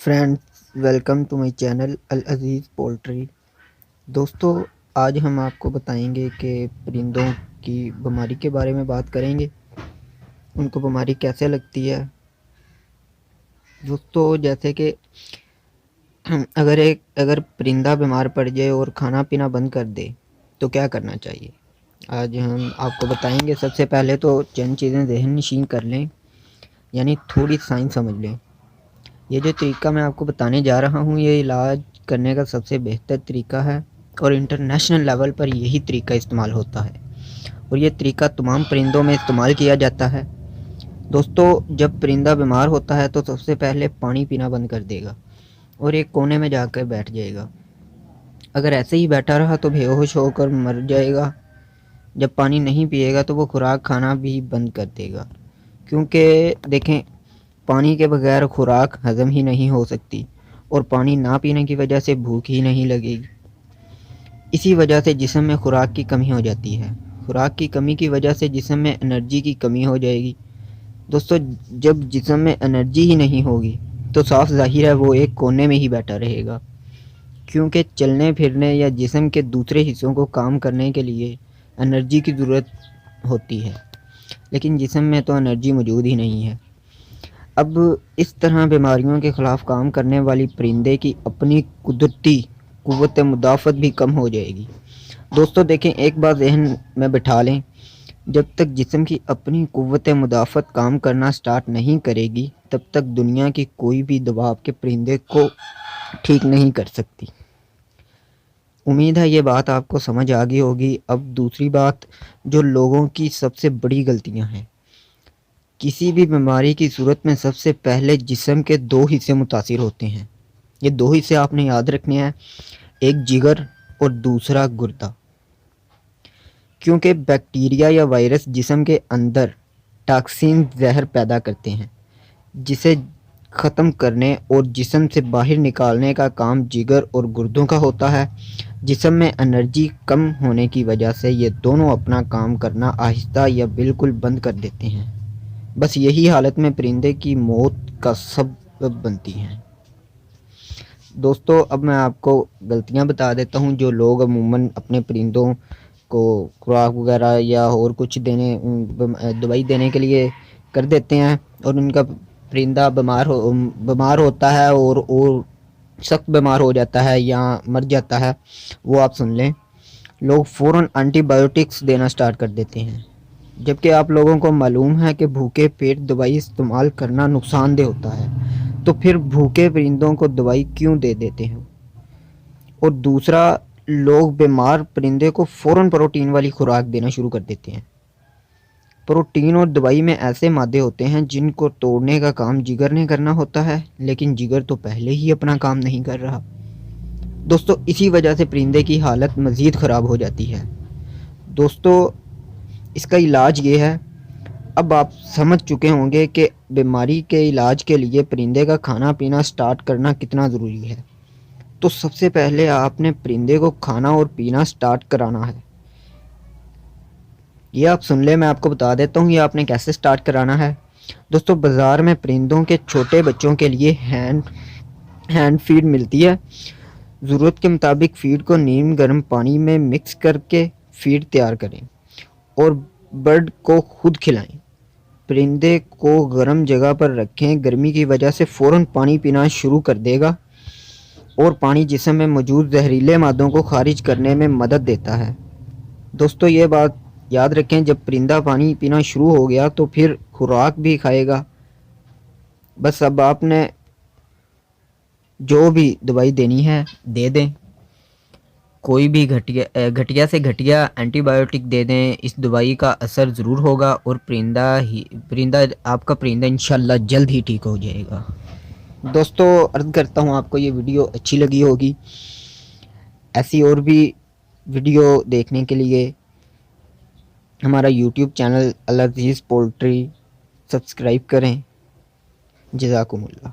Friends welcome to my channel Al Aziz poultry. دوستو، آج ہم آپ کو بتائیں گے کہ پرندوں کی بیماری کے بارے میں بات کریں گے، ان کو بیماری کیسے لگتی ہے۔ دوستو، جیسے کہ اگر پرندہ بیمار پڑ جائے اور کھانا پینا بند کر دے تو کیا کرنا چاہیے، آج ہم آپ کو بتائیں گے۔ سب سے پہلے تو چند چیزیں ذہن نشین کر لیں، یعنی تھوڑی سائنس سمجھ لیں۔ یہ جو طریقہ میں آپ کو بتانے جا رہا ہوں، یہ علاج کرنے کا سب سے بہتر طریقہ ہے اور انٹرنیشنل لیول پر یہی طریقہ استعمال ہوتا ہے، اور یہ طریقہ تمام پرندوں میں استعمال کیا جاتا ہے۔ دوستو، جب پرندہ بیمار ہوتا ہے تو سب سے پہلے پانی پینا بند کر دے گا اور ایک کونے میں جا کر بیٹھ جائے گا۔ اگر ایسے ہی بیٹھا رہا تو بے ہوش ہو کر مر جائے گا۔ جب پانی نہیں پیے گا تو وہ خوراک کھانا بھی بند کر دے گا، کیونکہ دیکھیں، پانی کے بغیر خوراک ہضم ہی نہیں ہو سکتی، اور پانی نہ پینے کی وجہ سے بھوک ہی نہیں لگے گی۔ اسی وجہ سے جسم میں خوراک کی کمی ہو جاتی ہے۔ خوراک کی کمی کی وجہ سے جسم میں انرجی کی کمی ہو جائے گی۔ دوستو، جب جسم میں انرجی ہی نہیں ہوگی تو صاف ظاہر ہے وہ ایک کونے میں ہی بیٹھا رہے گا، کیونکہ چلنے پھرنے یا جسم کے دوسرے حصوں کو کام کرنے کے لیے انرجی کی ضرورت ہوتی ہے، لیکن جسم میں تو انرجی موجود ہی نہیں ہے۔ اب اس طرح بیماریوں کے خلاف کام کرنے والی پرندے کی اپنی قدرتی قوت مدافعت بھی کم ہو جائے گی۔ دوستو دیکھیں، ایک بات ذہن میں بٹھا لیں، جب تک جسم کی اپنی قوت مدافعت کام کرنا سٹارٹ نہیں کرے گی، تب تک دنیا کی کوئی بھی دوا آپ کے پرندے کو ٹھیک نہیں کر سکتی۔ امید ہے یہ بات آپ کو سمجھ آ گئی ہوگی۔ اب دوسری بات، جو لوگوں کی سب سے بڑی غلطیاں ہیں، کسی بھی بیماری کی صورت میں سب سے پہلے جسم کے دو حصے متاثر ہوتے ہیں۔ یہ دو حصے آپ نے یاد رکھنے ہیں، ایک جگر اور دوسرا گردہ، کیونکہ بیکٹیریا یا وائرس جسم کے اندر ٹاکسین زہر پیدا کرتے ہیں، جسے ختم کرنے اور جسم سے باہر نکالنے کا کام جگر اور گردوں کا ہوتا ہے۔ جسم میں انرجی کم ہونے کی وجہ سے یہ دونوں اپنا کام کرنا آہستہ یا بالکل بند کر دیتے ہیں۔ بس یہی حالت میں پرندے کی موت کا سبب بنتی ہیں۔ دوستو، اب میں آپ کو غلطیاں بتا دیتا ہوں جو لوگ عموماً اپنے پرندوں کو خوراک وغیرہ یا اور کچھ دوائی دینے کے لیے کر دیتے ہیں، اور ان کا پرندہ بیمار ہوتا ہے اور سخت بیمار ہو جاتا ہے یا مر جاتا ہے۔ وہ آپ سن لیں، لوگ فوراً اینٹی بایوٹکس دینا سٹارٹ کر دیتے ہیں، جبکہ آپ لوگوں کو معلوم ہے کہ بھوکے پیٹ دوائی استعمال کرنا نقصان دہ ہوتا ہے، تو پھر بھوکے پرندوں کو دوائی کیوں دے دیتے ہیں؟ اور دوسرا، لوگ بیمار پرندے کو فوراً پروٹین والی خوراک دینا شروع کر دیتے ہیں۔ پروٹین اور دوائی میں ایسے مادے ہوتے ہیں جن کو توڑنے کا کام جگر نے کرنا ہوتا ہے، لیکن جگر تو پہلے ہی اپنا کام نہیں کر رہا۔ دوستو، اسی وجہ سے پرندے کی حالت مزید خراب ہو جاتی ہے۔ دوستو، اس کا علاج یہ ہے، اب آپ سمجھ چکے ہوں گے کہ بیماری کے علاج کے لیے پرندے کا کھانا پینا سٹارٹ کرنا کتنا ضروری ہے۔ تو سب سے پہلے آپ نے پرندے کو کھانا اور پینا سٹارٹ کرانا ہے۔ یہ آپ سن لیں، میں آپ کو بتا دیتا ہوں یہ آپ نے کیسے سٹارٹ کرانا ہے۔ دوستو، بازار میں پرندوں کے چھوٹے بچوں کے لیے ہینڈ فیڈ ملتی ہے۔ ضرورت کے مطابق فیڈ کو نیم گرم پانی میں مکس کر کے فیڈ تیار کریں اور برڈ کو خود کھلائیں۔ پرندے کو گرم جگہ پر رکھیں، گرمی کی وجہ سے فوراً پانی پینا شروع کر دے گا، اور پانی جسم میں موجود زہریلے مادوں کو خارج کرنے میں مدد دیتا ہے۔ دوستو، یہ بات یاد رکھیں، جب پرندہ پانی پینا شروع ہو گیا تو پھر خوراک بھی کھائے گا۔ بس اب آپ نے جو بھی دوائی دینی ہے دے دیں، کوئی بھی گھٹیا سے گھٹیا اینٹی بایوٹک دے دیں، اس دوائی کا اثر ضرور ہوگا، اور آپ کا پرندہ انشاءاللہ جلد ہی ٹھیک ہو جائے گا۔ دوستو، عرض کرتا ہوں آپ کو یہ ویڈیو اچھی لگی ہوگی۔ ایسی اور بھی ویڈیو دیکھنے کے لیے ہمارا YouTube channel Al Aziz poultry subscribe کریں۔ جزاکم اللہ۔